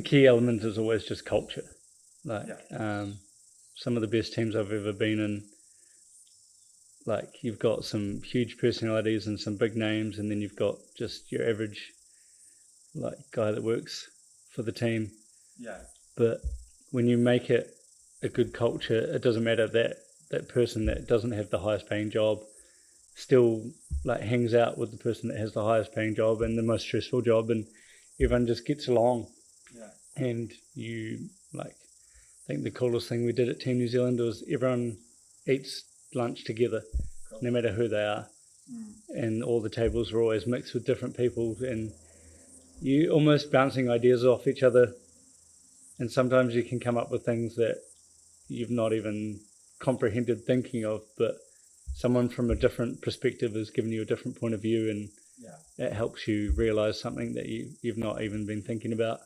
The key element is always just culture. Like some of the best teams I've ever been in, like you've got some huge personalities and some big names, and then you've got just your average like guy that works for the team. Yeah. But when you make it a good culture, it doesn't matter that person that doesn't have the highest paying job still like hangs out with the person that has the highest paying job and the most stressful job, and everyone just gets along. Yeah. And you like, I think the coolest thing we did at Team New Zealand was everyone eats lunch together, no matter who they are. And all the tables were always mixed with different people, and you almost bouncing ideas off each other, and sometimes you can come up with things that you've not even comprehended thinking of, but someone from a different perspective has given you a different point of view, and it helps you realize something that you've not even been thinking about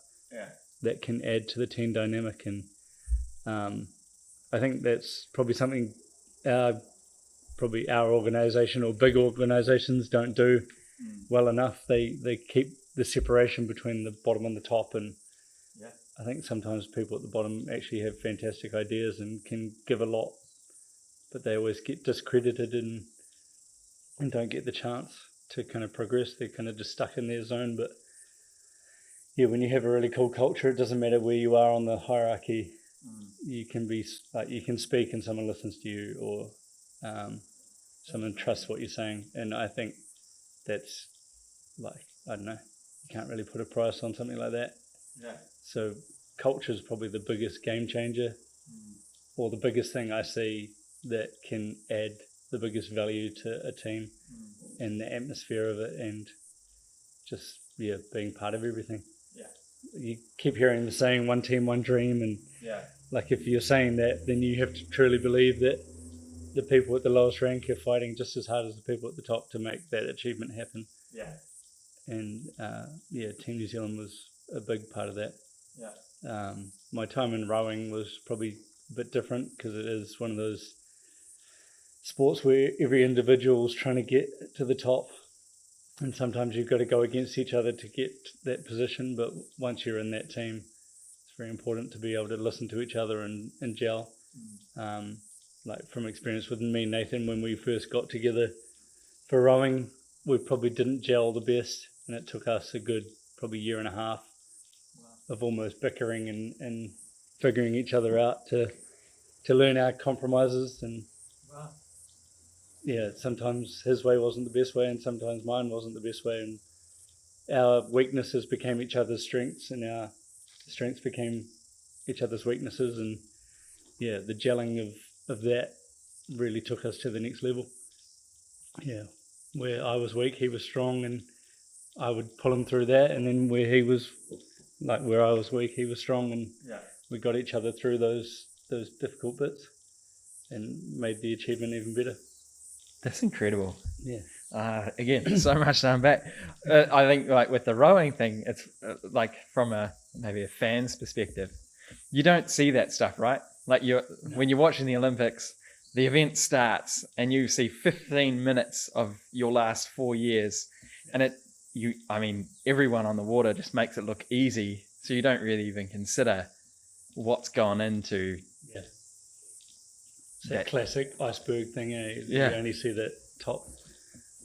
that can add to the team dynamic. And I think that's probably something our organization or big organizations don't do well enough. They keep the separation between the bottom and the top, and I think sometimes people at the bottom actually have fantastic ideas and can give a lot, but they always get discredited and don't get the chance to kind of progress. They're kind of just stuck in their zone. But yeah, when you have a really cool culture, it doesn't matter where you are on the hierarchy. You can be like, you can speak and someone listens to you, or someone trusts what you're saying. And I think that's like, I don't know, you can't really put a price on something like that. So culture is probably the biggest game changer, or the biggest thing I see that can add the biggest value to a team, and the atmosphere of it, and just being part of everything. You keep hearing the saying, one team, one dream, and like if you're saying that, then you have to truly believe that the people at the lowest rank are fighting just as hard as the people at the top to make that achievement happen. And Team New Zealand was a big part of that. My time in rowing was probably a bit different, because it is one of those sports where every individual is trying to get to the top, and sometimes you've got to go against each other to get that position. But once you're in that team, it's very important to be able to listen to each other and gel. Like from experience with me and Nathan, when we first got together for rowing, we probably didn't gel the best, and it took us a good probably year and a half of almost bickering and figuring each other out to learn our compromises. And sometimes his way wasn't the best way, and sometimes mine wasn't the best way, and our weaknesses became each other's strengths, and our strengths became each other's weaknesses. And the gelling of that really took us to the next level. Where I was weak, he was strong, and I would pull him through that. And then where I was weak, he was strong, and we got each other through those difficult bits and made the achievement even better. That's incredible. Again, so much to unpack. I think like with the rowing thing, it's like from maybe a fan's perspective, you don't see that stuff, right? Like when you're watching the Olympics, the event starts and you see 15 minutes of your last 4 years, and everyone on the water just makes it look easy, so you don't really even consider what's gone into that classic iceberg thing. You only see that top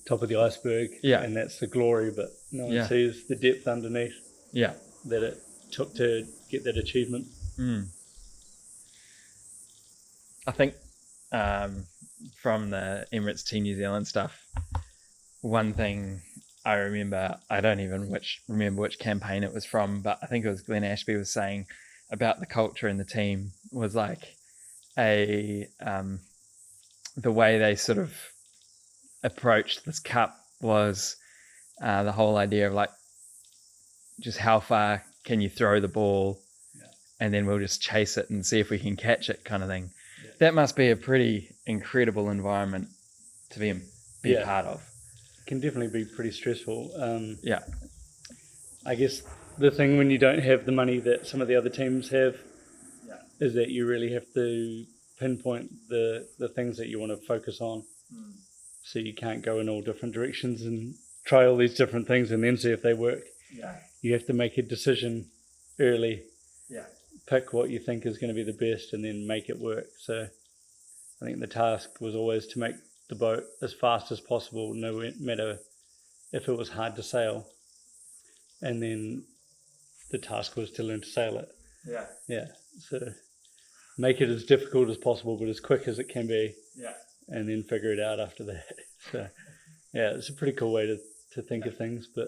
of the iceberg, and that's the glory, but no one sees the depth underneath that it took to get that achievement. I think from the Emirates Team New Zealand stuff, one thing I remember, I don't even remember which campaign it was from, but I think it was Glenn Ashby was saying about the culture in the team was like the way they sort of approached this cup was the whole idea of like, just how far can you throw the ball, and then we'll just chase it and see if we can catch it, kind of thing. That must be a pretty incredible environment to be a part of. It can definitely be pretty stressful. I guess the thing when you don't have the money that some of the other teams have is that you really have to pinpoint the things that you want to focus on. So you can't go in all different directions and try all these different things and then see if they work. You have to make a decision early. Yeah. Pick what you think is going to be the best and then make it work. So I think the task was always to make the boat as fast as possible, no matter if it was hard to sail. And then the task was to learn to sail it. Yeah. Yeah. So make it as difficult as possible, but as quick as it can be. Yeah. And then figure it out after that. So yeah, it's a pretty cool way to think of things. But